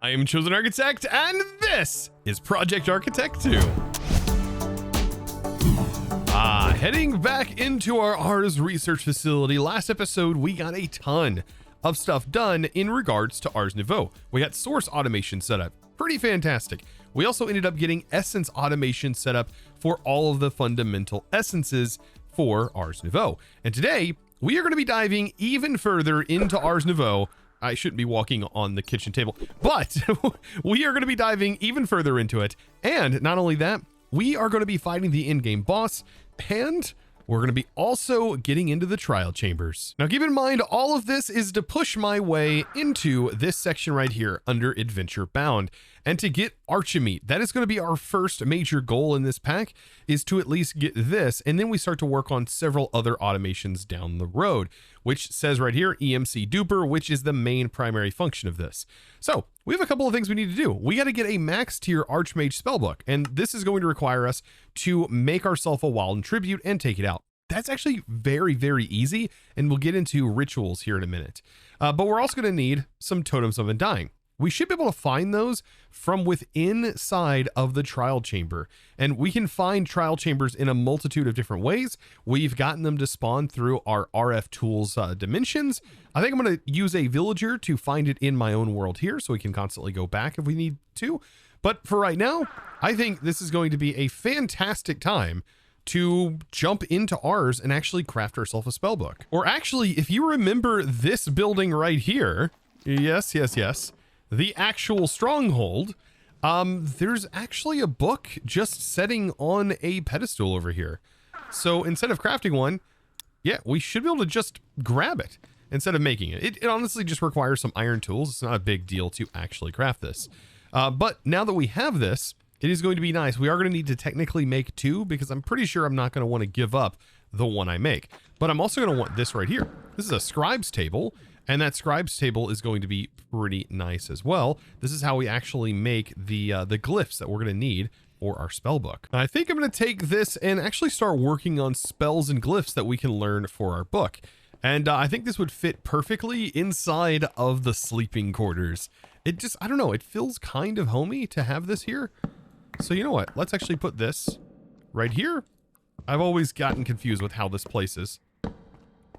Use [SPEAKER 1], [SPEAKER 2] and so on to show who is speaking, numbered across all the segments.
[SPEAKER 1] I am ChosenArchitect, and this is Project Architect 2. Heading back into our Ars research facility. Last episode, we got a ton of stuff done in regards to Ars Nouveau. We got source automation set up. Pretty fantastic. We also ended up getting essence automation set up for all of the fundamental essences for Ars Nouveau. And today, we are going to be diving even further into Ars Nouveau. I shouldn't be walking on the kitchen table, but we are going to be diving even further into it. And not only that, we are going to be fighting the in-game boss, and we're going to be also getting into the trial chambers. Now, keep in mind, all of this is to push my way into this section right here under Adventure Bound. And to get Archimeat, that is going to be our first major goal in this pack, is to at least get this. And then we start to work on several other automations down the road, which says right here, EMC duper, which is the main primary function of this. So we have a couple of things we need to do. We got to get a max tier Archmage spellbook, and this is going to require us to make ourselves a Wilden tribute and take it out. That's actually very, very easy, and we'll get into rituals here in a minute. But we're also going to need some totems of undying. We should be able to find those from within inside of the trial chamber, and we can find trial chambers in a multitude of different ways. We've gotten them to spawn through our RFTools Dimensions. I think I'm going to use a villager to find it in my own world here, so we can constantly go back if we need to. But for right now, I think this is going to be a fantastic time to jump into Ars and actually craft ourselves a spellbook. Or actually, if you remember this building right here, yes, the actual stronghold, there's actually a book just sitting on a pedestal over here. So instead of crafting one, yeah, we should be able to just grab it instead of making it. It honestly just requires some iron tools. It's not a big deal to actually craft this. But now that we have this, it is going to be nice. We are going to need to technically make two, because I'm pretty sure I'm not going to want to give up the one I make. But I'm also going to want this right here. This is a scribe's table. And that scribe's table is going to be pretty nice as well. This is how we actually make the glyphs that we're going to need for our spellbook. I think I'm going to take this and actually start working on spells and glyphs that we can learn for our book. And I think this would fit perfectly inside of the sleeping quarters. It just, I don't know, it feels kind of homey to have this here. So you know what? Let's actually put this right here. I've always gotten confused with how this places.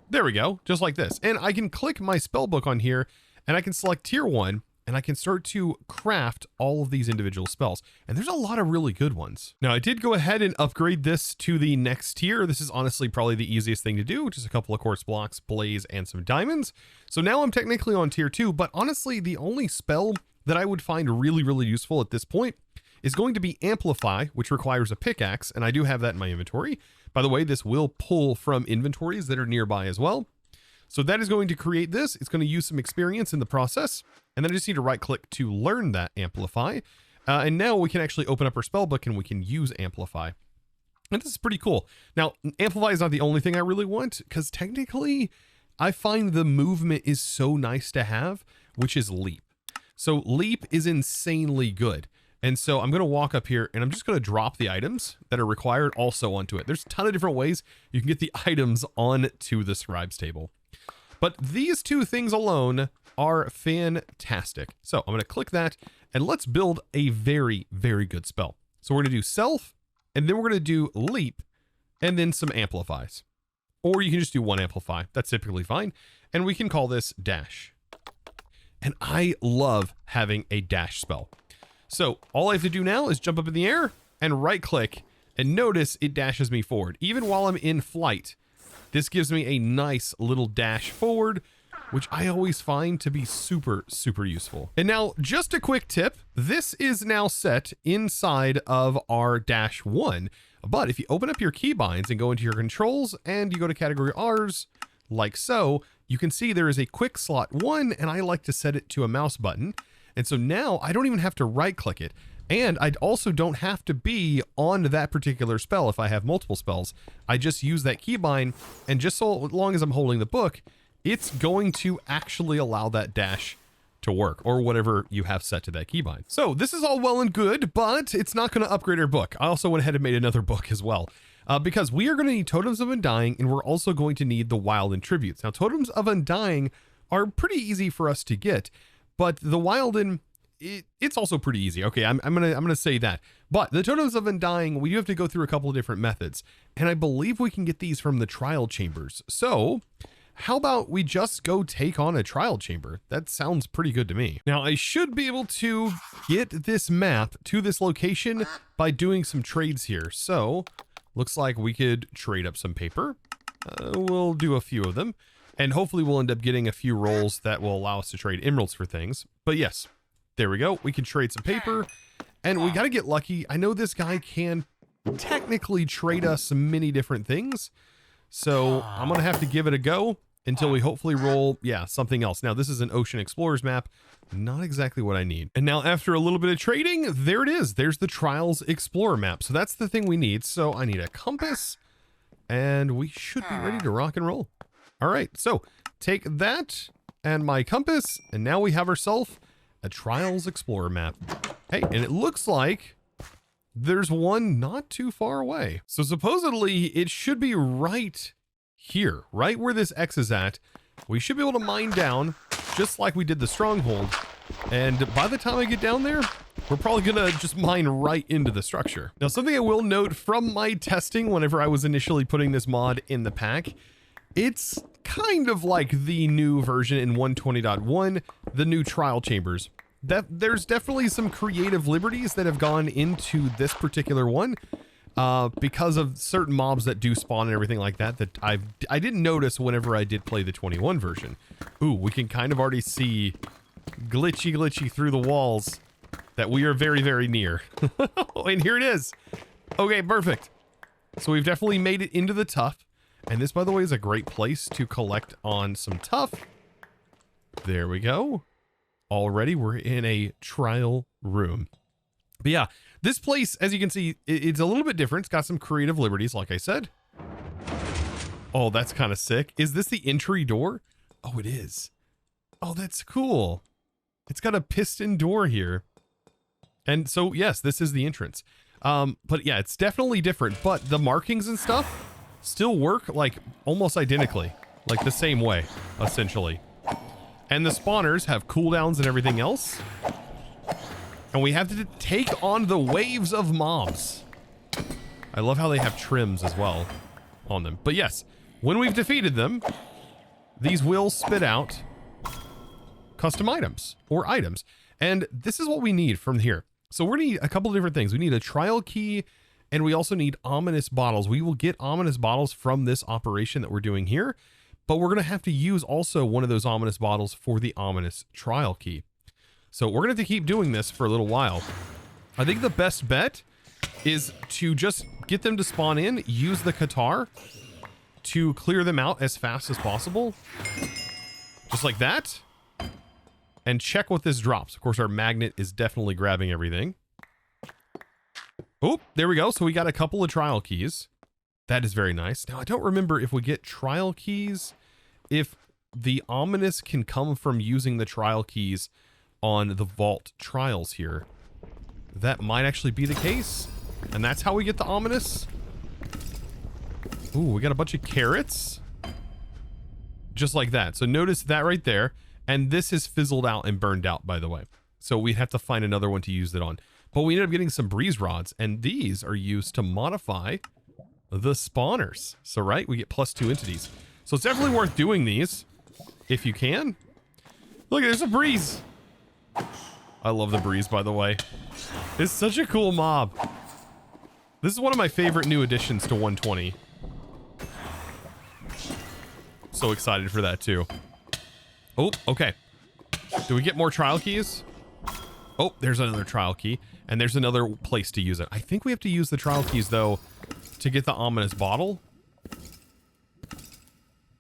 [SPEAKER 1] There we go, just like this. And I can click my spellbook on here, and I can select tier 1, and I can start to craft all of these individual spells. And there's a lot of really good ones. Now, I did go ahead and upgrade this to the next tier. This is honestly probably the easiest thing to do, just a couple of quartz blocks, blaze, and some diamonds. So now I'm technically on tier 2, but honestly, the only spell that I would find really, really useful at this point is going to be Amplify, which requires a pickaxe, and I do have that in my inventory. By the way, this will pull from inventories that are nearby as well. So that is going to create this. It's going to use some experience in the process, and then I just need to right click to learn that Amplify. And now we can actually open up our spellbook and we can use Amplify. And this is pretty cool. Now, Amplify is not the only thing I really want, because technically I find the movement is so nice to have, which is Leap. So Leap is insanely good. And so I'm going to walk up here and I'm just going to drop the items that are required also onto it. There's a ton of different ways you can get the items onto the scribe's table. But these two things alone are fantastic. So I'm going to click that and let's build a very, very good spell. So we're going to do Self, and then we're going to do Leap, and then some Amplifies. Or you can just do one Amplify. That's typically fine. And we can call this Dash. And I love having a dash spell. So all I have to do now is jump up in the air and right click, and notice it dashes me forward. Even while I'm in flight, this gives me a nice little dash forward, which I always find to be super, super useful. And now just a quick tip, this is now set inside of our dash 1. But if you open up your keybinds and go into your controls and you go to category Rs, like so, you can see there is a quick slot 1, and I like to set it to a mouse button. And so now I don't even have to right click it. And I also don't have to be on that particular spell if I have multiple spells. I just use that keybind, and just so long as I'm holding the book, it's going to actually allow that dash to work, or whatever you have set to that keybind. So this is all well and good, but it's not going to upgrade our book. I also went ahead and made another book as well. Because we are going to need Totems of Undying, and we're also going to need the Wilden Tributes. Now, Totems of Undying are pretty easy for us to get, but the Wilden, it's also pretty easy. Okay, I'm gonna say that. But the totems of undying, we do have to go through a couple of different methods, and I believe we can get these from the trial chambers. So how about we just go take on a trial chamber? That sounds pretty good to me. Now, I should be able to get this map to this location by doing some trades here. So looks like we could trade up some paper. We'll do a few of them, and hopefully we'll end up getting a few rolls that will allow us to trade emeralds for things. But yes, there we go. We can trade some paper, and we got to get lucky. I know this guy can technically trade us many different things, so I'm going to have to give it a go until we hopefully roll, yeah, something else. Now, this is an Ocean Explorers map. Not exactly what I need. And now after a little bit of trading, there it is. There's the Trials Explorer map. So that's the thing we need. So I need a compass, and we should be ready to rock and roll. All right, so take that and my compass, and now we have ourselves a Trials Explorer map. Hey, and it looks like there's one not too far away. So supposedly it should be right here, right where this X is at. We should be able to mine down just like we did the stronghold. And by the time I get down there, we're probably gonna just mine right into the structure. Now, something I will note from my testing whenever I was initially putting this mod in the pack, it's kind of like the new version in 120.1, the new trial chambers. There's definitely some creative liberties that have gone into this particular one, because of certain mobs that do spawn and everything like that, that I didn't notice whenever I did play the 21 version. Ooh, we can kind of already see glitchy through the walls that we are very, very near. And here it is. Okay, perfect. So we've definitely made it into the tuff. And this, by the way, is a great place to collect on some tuff. There we go. Already we're in a trial room. But yeah, this place, as you can see, it's a little bit different. It's got some creative liberties, like I said. Oh, that's kind of sick. Is this the entry door? Oh, it is. Oh, that's cool. It's got a piston door here. And so, yes, this is the entrance. But yeah, it's definitely different. But the markings and stuff still work like almost identically, like the same way, essentially. And the spawners have cooldowns and everything else. And we have to take on the waves of mobs. I love how they have trims as well on them. But yes, when we've defeated them, these will spit out custom items or items. And this is what we need from here. So we're gonna need a couple of different things. We need a trial key, and we also need ominous bottles. We will get ominous bottles from this operation that we're doing here, but we're gonna have to use also one of those ominous bottles for the ominous trial key. So we're gonna have to keep doing this for a little while. I think the best bet is to just get them to spawn in, use the Qatar to clear them out as fast as possible. Just like that. And check what this drops. Of course, our magnet is definitely grabbing everything. Oh, there we go. So we got a couple of trial keys. That is very nice. Now, I don't remember if we get trial keys, if the ominous can come from using the trial keys on the vault trials here. That might actually be the case. And that's how we get the ominous. Ooh, we got a bunch of carrots. Just like that. So notice that right there. And this is fizzled out and burned out, by the way. So we'd have to find another one to use it on. But we ended up getting some breeze rods, and these are used to modify the spawners. So, right, we get +2 entities. So it's definitely worth doing these if you can. Look, there's a breeze. I love the breeze, by the way. It's such a cool mob. This is one of my favorite new additions to 120. So excited for that, too. Oh, okay. Do we get more trial keys? Oh, there's another trial key. And there's another place to use it. I think we have to use the trial keys, though, to get the ominous bottle.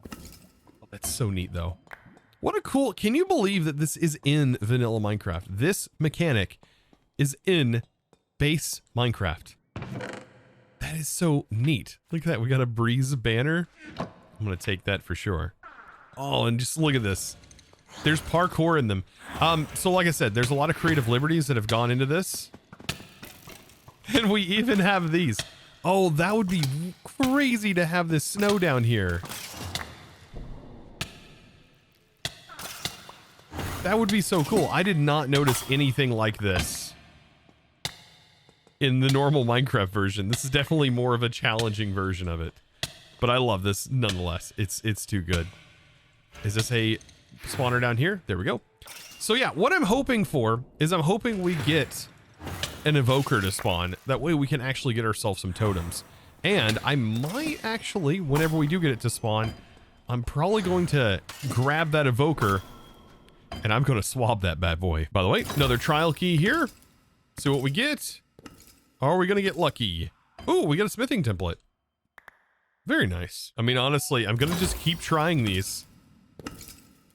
[SPEAKER 1] Oh, that's so neat, though. What a cool... Can you believe that this is in vanilla Minecraft? This mechanic is in base Minecraft. That is so neat. Look at that. We got a breeze banner. I'm going to take that for sure. Oh, and just look at this. There's parkour in them. So like I said, there's a lot of creative liberties that have gone into this. And we even have these. Oh, that would be crazy to have this snow down here. That would be so cool. I did not notice anything like this in the normal Minecraft version. This is definitely more of a challenging version of it. But I love this nonetheless. It's too good. Is this a spawner down here? There we go. So yeah, what I'm hoping for is I'm hoping we get an evoker to spawn. That way we can actually get ourselves some totems. And I might actually, whenever we do get it to spawn, I'm probably going to grab that evoker and I'm going to swab that bad boy. By the way, another trial key here. See what we get. Are we going to get lucky? Oh, we got a smithing template. Very nice. I mean, honestly, I'm going to just keep trying these.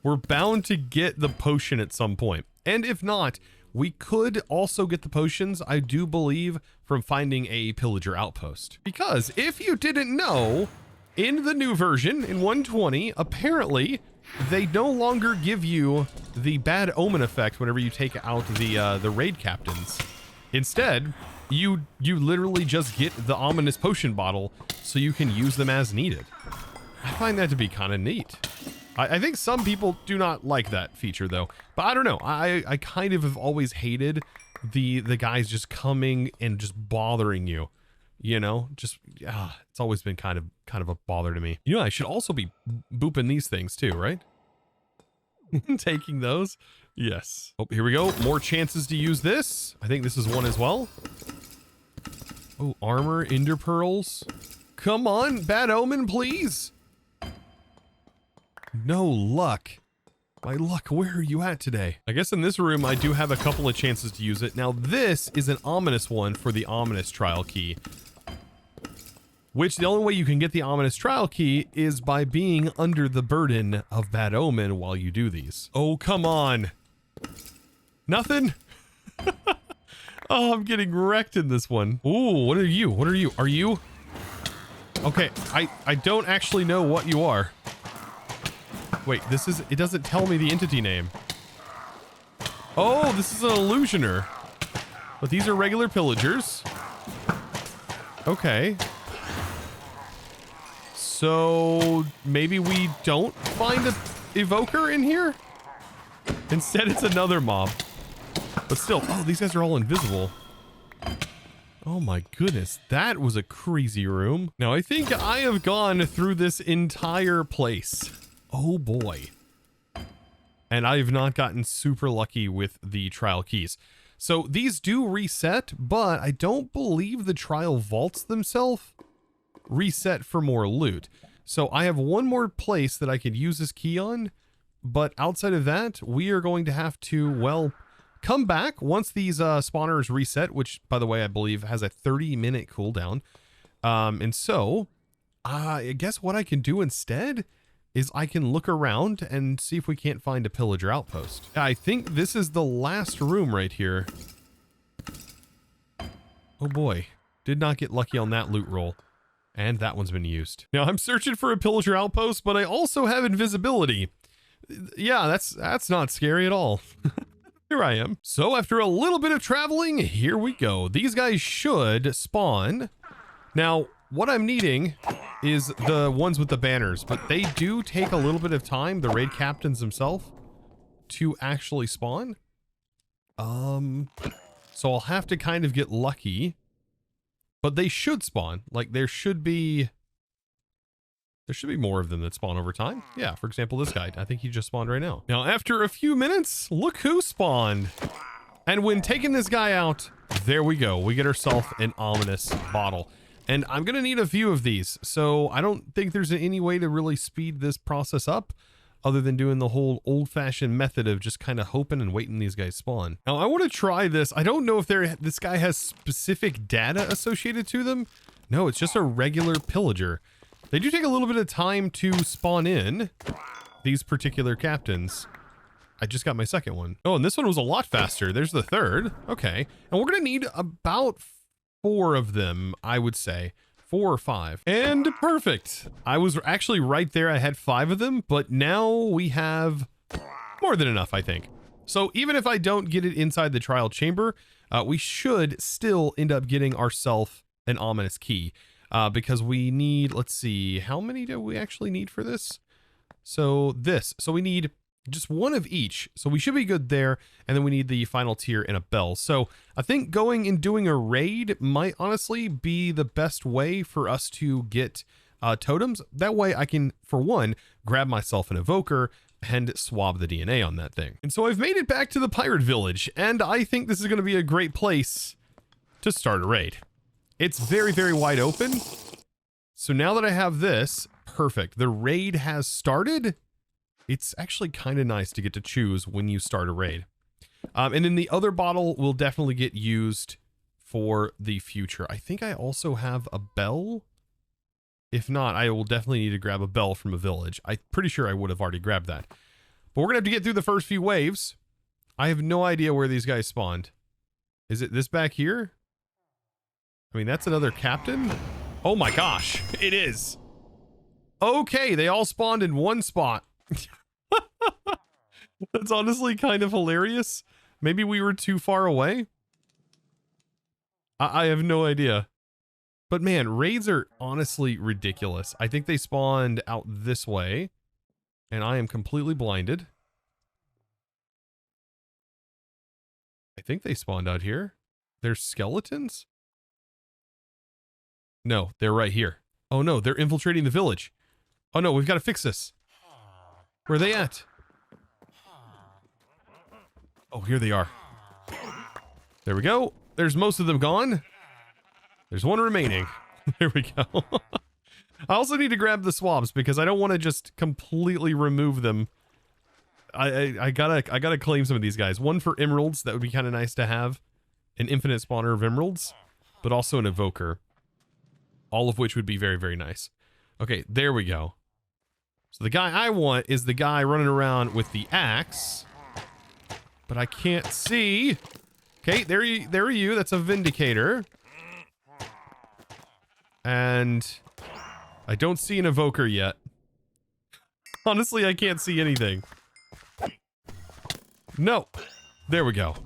[SPEAKER 1] We're bound to get the potion at some point. And if not, we could also get the potions, I do believe, from finding a pillager outpost. Because if you didn't know, in the new version, in 120, apparently, they no longer give you the bad omen effect whenever you take out the raid captains. Instead, you literally just get the ominous potion bottle so you can use them as needed. I find that to be kind of neat. I think some people do not like that feature though, but I don't know. I kind of have always hated the guys just coming and just bothering you, you know, just, it's always been kind of a bother to me. You know, I should also be booping these things too, right? Taking those. Yes. Oh, here we go. More chances to use this. I think this is one as well. Oh, armor, ender pearls. Come on, bad omen, please. No luck. My luck, where are you at today? I guess in this room, I do have a couple of chances to use it. Now, this is an ominous one for the ominous trial key. Which the only way you can get the ominous trial key is by being under the burden of bad omen while you do these. Oh, come on. Nothing? Oh, I'm getting wrecked in this one. Ooh, what are you? What are you? Are you? Okay, I don't actually know what you are. Wait, it doesn't tell me the entity name. Oh, this is an illusioner. But these are regular pillagers. Okay. So maybe we don't find an evoker in here? Instead, it's another mob. But still, oh, these guys are all invisible. Oh my goodness, that was a crazy room. Now, I think I have gone through this entire place. Oh boy. And I have not gotten super lucky with the trial keys. So these do reset, but I don't believe the trial vaults themselves reset for more loot. So I have one more place that I could use this key on, but outside of that, we are going to have to, well, come back once these spawners reset, which, by the way, I believe has a 30-minute cooldown. And so, I guess what I can do instead is I can look around and see if we can't find a pillager outpost. I think this is the last room right here. Oh boy, did not get lucky on that loot roll. And that one's been used. Now I'm searching for a pillager outpost, but I also have invisibility. Yeah, that's not scary at all. Here I am. So after a little bit of traveling, here we go. These guys should spawn. Now, what I'm needing is the ones with the banners, but they do take a little bit of time, the raid captains themselves, to actually spawn. So I'll have to kind of get lucky, but they should spawn. Like there should be more of them that spawn over time. Yeah, for example, this guy, I think he just spawned right now. Now, after a few minutes, look who spawned. And when taking this guy out, there we go. We get ourselves an ominous bottle. And I'm going to need a few of these. So I don't think there's any way to really speed this process up other than doing the whole old-fashioned method of just kind of hoping and waiting these guys spawn. Now, I want to try this. I don't know if this guy has specific data associated to them. No, it's just a regular pillager. They do take a little bit of time to spawn in, these particular captains. I just got my second one. Oh, and this one was a lot faster. There's the third. Okay. And we're going to need about 4 of them, I would say. 4 or 5. And perfect. I was actually right there. I had 5 of them, but now we have more than enough, I think. So even if I don't get it inside the trial chamber, we should still end up getting ourselves an ominous key. Because we need, let's see, how many do we actually need for this? So we need Just one of each. So we should be good there. And then we need the final tier and a bell. So I think going and doing a raid might honestly be the best way for us to get totems. That way I can, for one, grab myself an evoker and swab the DNA on that thing. And so I've made it back to the pirate village, and I think this is going to be a great place to start a raid. It's very, very wide open. So now that I have this, perfect. The raid has started. It's actually kind of nice to get to choose when you start a raid. And then the other bottle will definitely get used for the future. I think I also have a bell. If not, I will definitely need to grab a bell from a village. I'm pretty sure I would have already grabbed that. But we're going to have to get through the first few waves. I have no idea where these guys spawned. Is it this back here? I mean, that's another captain. Oh my gosh, it is. Okay, they all spawned in one spot. That's honestly kind of hilarious. Maybe we were too far away. I have no idea. But man, raids are honestly ridiculous. I think they spawned out this way, and I am completely blinded. I think they spawned out here. There's skeletons? No, they're right here. Oh no, they're infiltrating the village. Oh no, we've got to fix this. Where are they at? Oh, here they are. There we go. There's most of them gone. There's one remaining. There we go. I also need to grab the swabs because I don't want to just completely remove them. I gotta claim some of these guys. One for emeralds, that would be kind of nice to have. An infinite spawner of emeralds, but also an evoker. All of which would be very, very nice. Okay, there we go. So the guy I want is the guy running around with the axe. But I can't see. Okay, there are you. That's a Vindicator. And I don't see an evoker yet. Honestly, I can't see anything. No. There we go.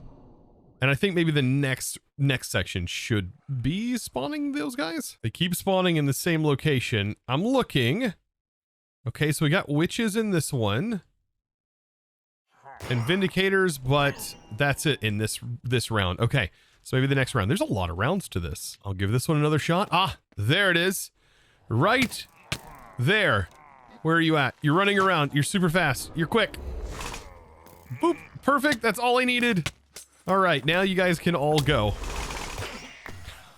[SPEAKER 1] And I think maybe the next section should be spawning those guys. They keep spawning in the same location. I'm looking. Okay, so we got witches in this one. And Vindicators, but that's it in this round. Okay, so maybe the next round. There's a lot of rounds to this. I'll give this one another shot. Ah, there it is. Right there. Where are you at? You're running around. You're super fast. You're quick. Boop. Perfect. That's all I needed. All right, now you guys can all go.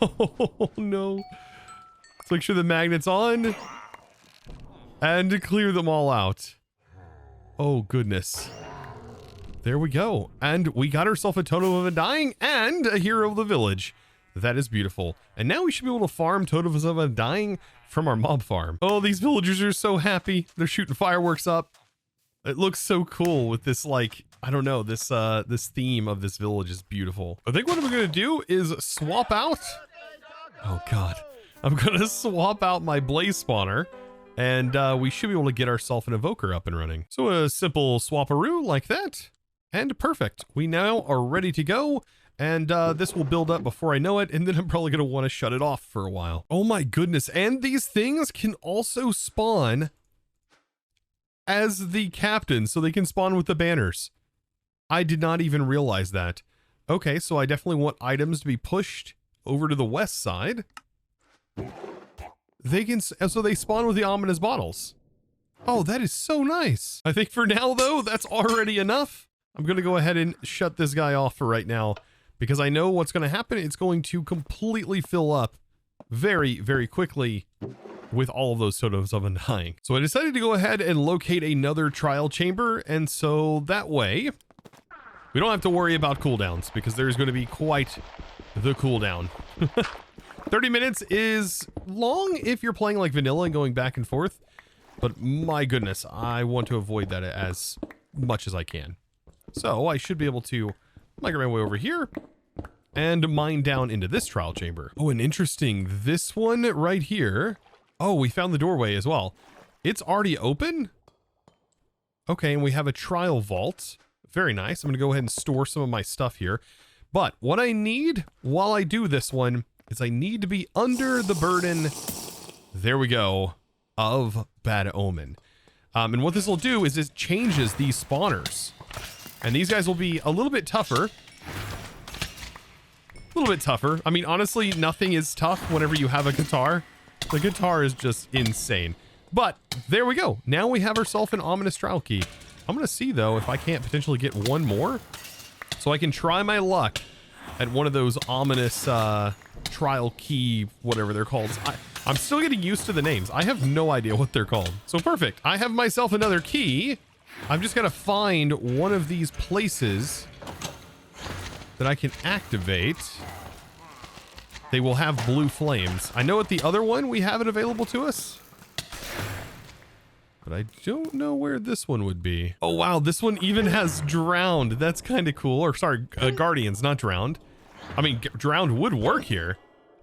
[SPEAKER 1] Oh, no. Let's make sure the magnet's on. And to clear them all out. Oh, goodness. There we go. And we got ourselves a Totem of Undying and a Hero of the Village. That is beautiful. And now we should be able to farm Totems of Undying from our mob farm. Oh, these villagers are so happy. They're shooting fireworks up. It looks so cool with this, like, I don't know, this theme of this village is beautiful. I think what I'm going to do is swap out. Oh, God. I'm going to swap out my blaze spawner. And we should be able to get ourselves an evoker up and running. So a simple swaparoo like that. And perfect. We now are ready to go. And this will build up before I know it. And then I'm probably going to want to shut it off for a while. Oh my goodness. And these things can also spawn as the captain. So they can spawn with the banners. I did not even realize that. Okay, so I definitely want items to be pushed over to the west side. They can, so they spawn with the ominous bottles. Oh, that is so nice. I think for now, though, that's already enough. I'm going to go ahead and shut this guy off for right now because I know what's going to happen. It's going to completely fill up very, very quickly with all of those Totems of Undying. So I decided to go ahead and locate another trial chamber. And so that way we don't have to worry about cooldowns because there's going to be quite the cooldown. 30 minutes is long if you're playing like vanilla and going back and forth. But my goodness, I want to avoid that as much as I can. So I should be able to migrate my way over here and mine down into this trial chamber. Oh, and interesting. This one right here. Oh, we found the doorway as well. It's already open. Okay, and we have a trial vault. Very nice. I'm going to go ahead and store some of my stuff here. But what I need while I do this one is I need to be under the burden. There we go. Of Bad Omen. And what this will do is it changes these spawners. And these guys will be a little bit tougher. A little bit tougher. I mean, honestly, nothing is tough whenever you have a guitar. The guitar is just insane. But there we go. Now we have ourselves an ominous trial key. I'm going to see, though, if I can't potentially get one more. So I can try my luck at one of those ominous trial key, whatever they're called. I'm still getting used to the names. I have no idea what they're called. So perfect. I have myself another key. I've just got to find one of these places that I can activate. They will have blue flames. I know at the other one we have it available to us, but I don't know where this one would be. Oh, wow. This one even has drowned. That's kind of cool. Or sorry, guardians, not drowned. I mean, drowned would work here,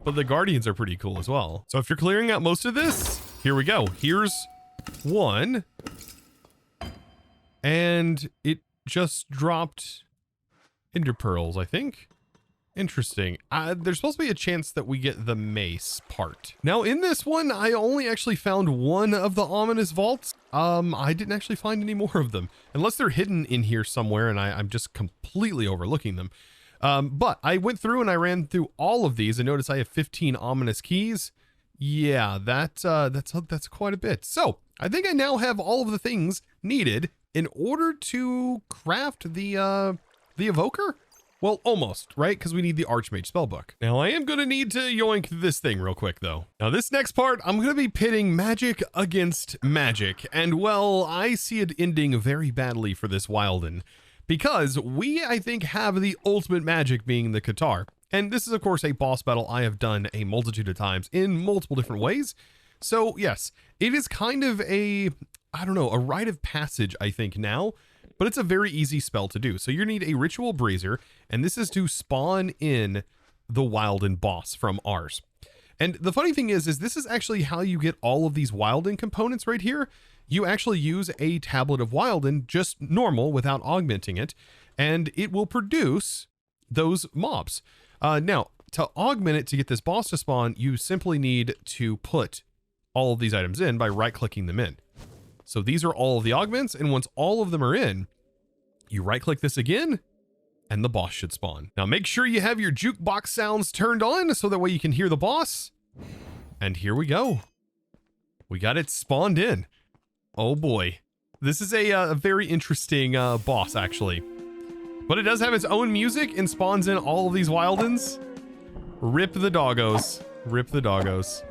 [SPEAKER 1] but the guardians are pretty cool as well. So if you're clearing out most of this, here we go. Here's one. And it just dropped ender pearls, I think. Interesting. There's supposed to be a chance that we get the mace part. Now in this one, I only actually found one of the ominous vaults. I didn't actually find any more of them, unless they're hidden in here somewhere and I'm just completely overlooking them. But I went through and I ran through all of these and noticed I have 15 ominous keys. Yeah, that's quite a bit. So I think I now have all of the things needed in order to craft the Evoker. Well, almost, right? Because we need the Archmage spellbook. Now, I am going to need to yoink this thing real quick, though. Now, this next part, I'm going to be pitting magic against magic. And, well, I see it ending very badly for this Wilden. Because we, I think, have the ultimate magic being the guitar. And this is, of course, a boss battle I have done a multitude of times in multiple different ways. So, yes, it is kind of a, I don't know, a rite of passage, I think, now. But it's a very easy spell to do. So you need a Ritual Brazier, and this is to spawn in the Wilden boss from Ars. And the funny thing is this is actually how you get all of these Wilden components right here. You actually use a tablet of Wilden, just normal, without augmenting it, and it will produce those mobs. Now, to augment it to get this boss to spawn, you simply need to put all of these items in by right-clicking them in. So these are all of the augments, and once all of them are in, you right-click this again, and the boss should spawn. Now make sure you have your jukebox sounds turned on, so that way you can hear the boss. And here we go. We got it spawned in. Oh boy. This is a very interesting boss, actually. But it does have its own music and spawns in all of these Wildens. Rip the doggos. Rip the doggos.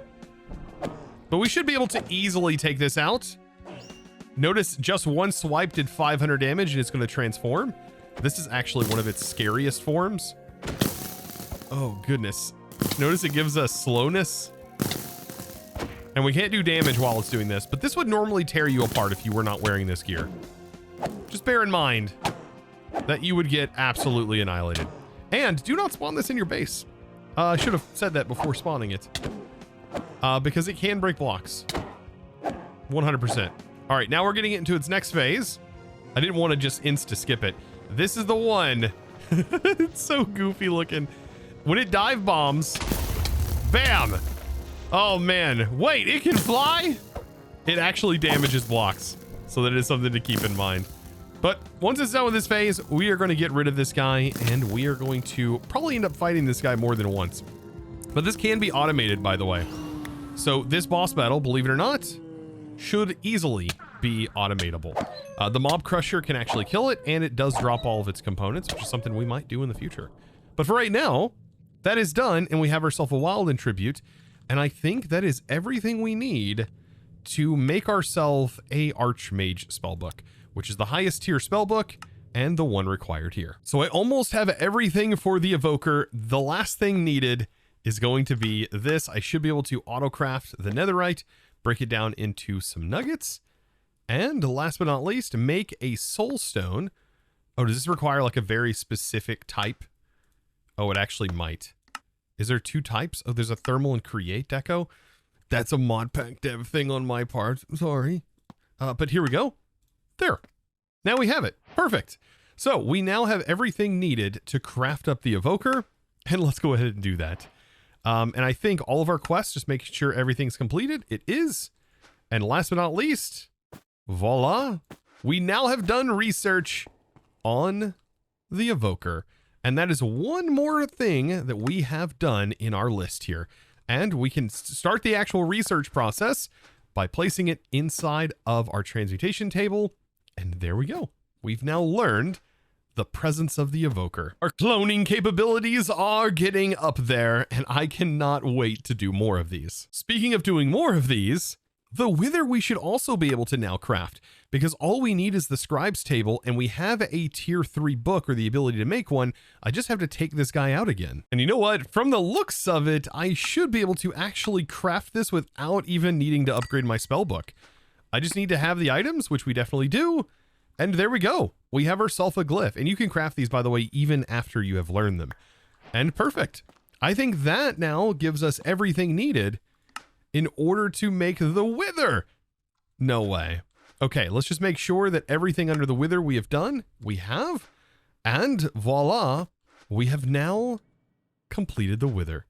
[SPEAKER 1] But we should be able to easily take this out. Notice just one swipe did 500 damage and it's going to transform. This is actually one of its scariest forms. Oh, goodness. Notice it gives us slowness. And we can't do damage while it's doing this, but this would normally tear you apart if you were not wearing this gear. Just bear in mind that you would get absolutely annihilated. And do not spawn this in your base. I should have said that before spawning it. Because it can break blocks. 100%. All right, now we're getting into its next phase. I didn't want to just insta-skip it. This is the one. It's so goofy looking. When it dive bombs, bam! Oh, man. Wait, it can fly? It actually damages blocks, so that is something to keep in mind. But once it's done with this phase, we are going to get rid of this guy, and we are going to probably end up fighting this guy more than once. But this can be automated, by the way. So this boss battle, believe it or not, should easily be automatable. The Mob Crusher can actually kill it, and it does drop all of its components, which is something we might do in the future. But for right now, that is done, and we have ourselves a Wilden tribute, and I think that is everything we need to make ourselves a Archmage spellbook, which is the highest tier spellbook and the one required here. So I almost have everything for the Evoker. The last thing needed is going to be this. I should be able to autocraft the netherite, break it down into some nuggets, and last but not least, make a soul stone. Oh, does this require like a very specific type? Oh, it actually might. Is there two types? Oh, there's a thermal and create deco. That's a Modpack dev thing on my part. Sorry. But here we go. There. Now we have it. Perfect. So we now have everything needed to craft up the Evoker, and let's go ahead and do that. And I think all of our quests, just making sure everything's completed. It is. And last but not least, voila, we now have done research on the Evoker. And that is one more thing that we have done in our list here. And we can start the actual research process by placing it inside of our transmutation table. And there we go. We've now learned the presence of the Evoker. Our cloning capabilities are getting up there, and I cannot wait to do more of these. Speaking of doing more of these, the Wither we should also be able to now craft, because all we need is the scribes table, and we have a tier 3 book or the ability to make one. I just have to take this guy out again. And you know what? From the looks of it, I should be able to actually craft this without even needing to upgrade my spell book. I just need to have the items, which we definitely do. And there we go. We have ourselves a glyph, and you can craft these, by the way, even after you have learned them. And perfect. I think that now gives us everything needed in order to make the Wither. No way. Okay, let's just make sure that everything under the Wither we have done, we have. And voila, we have now completed the Wither.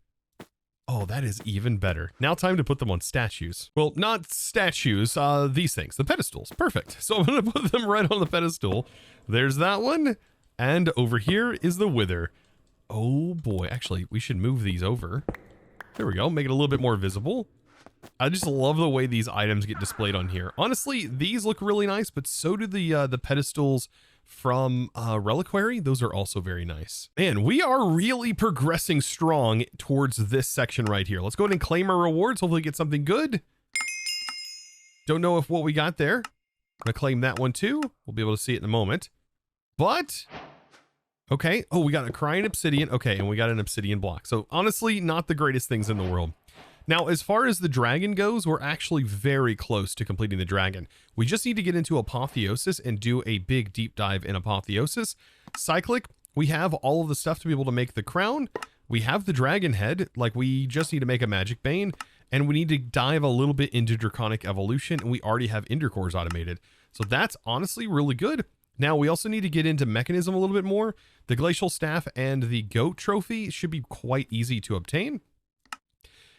[SPEAKER 1] Oh, that is even better. Now time to put them on statues. Well, not statues, these things, the pedestals. Perfect. So I'm gonna put them right on the pedestal. There's that one. And over here is the Wither. Oh boy, actually, we should move these over. There we go, make it a little bit more visible. I just love the way these items get displayed on here. Honestly, these look really nice, but so do the pedestals from Reliquary. Those are also very nice. Man, we are really progressing strong towards this section right here. Let's go ahead and claim our rewards. Hopefully get something good. Don't know if what we got there. I'm gonna claim that one too. We'll be able to see it in a moment. But, okay. Oh, we got a crying obsidian. Okay, and we got an obsidian block. So honestly, not the greatest things in the world. Now, as far as the dragon goes, we're actually very close to completing the dragon. We just need to get into Apotheosis and do a big deep dive in Apotheosis. Cyclic, we have all of the stuff to be able to make the crown. We have the dragon head, like we just need to make a magic bane, and we need to dive a little bit into Draconic Evolution, and we already have Ender cores automated. So that's honestly really good. Now, we also need to get into Mekanism a little bit more. The Glacial Staff and the Goat Trophy should be quite easy to obtain.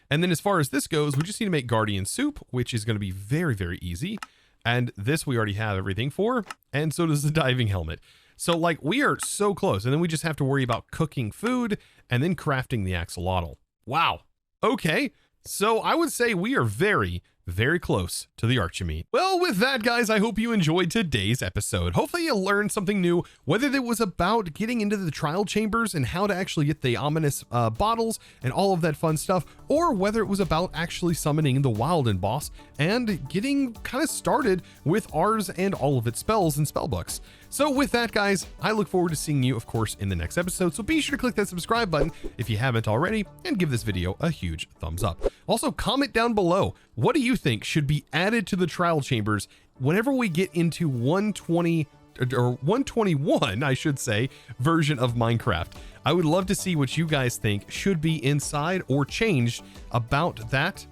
[SPEAKER 1] And then as far as this goes, we just need to make Guardian Soup, which is going to be very, very easy. And this we already have everything for, and so does the diving helmet. So like we are so close, and then we just have to worry about cooking food and then crafting the axolotl. Wow. Okay. So I would say we are very, very close to the Archimede. Well, with that, guys, I hope you enjoyed today's episode. Hopefully you learned something new, whether it was about getting into the trial chambers and how to actually get the ominous bottles and all of that fun stuff, or whether it was about actually summoning the Wilden boss and getting kind of started with Ars and all of its spells and spellbooks. So with that, guys, I look forward to seeing you, of course, in the next episode. So be sure to click that subscribe button if you haven't already, and give this video a huge thumbs up. Also, comment down below, what do you think should be added to the trial chambers whenever we get into 120 or 121, I should say, version of Minecraft? I would love to see what you guys think should be inside or changed about that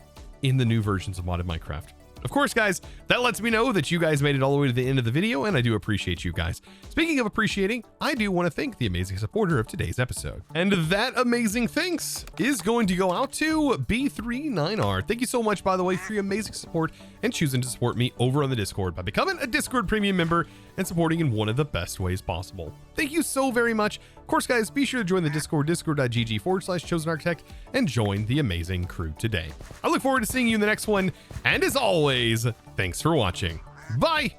[SPEAKER 1] in the new versions of modded Minecraft. Of course, guys, that lets me know that you guys made it all the way to the end of the video, and I do appreciate you guys. Speaking of appreciating, I do want to thank the amazing supporter of today's episode. And that amazing thanks is going to go out to B39R. Thank you so much, by the way, for your amazing support and choosing to support me over on the Discord by becoming a Discord premium member and supporting in one of the best ways possible. Thank you so very much. Of course, guys, be sure to join the Discord, discord.gg/ChosenArchitect, and join the amazing crew today. I look forward to seeing you in the next one, and as always, thanks for watching. Bye!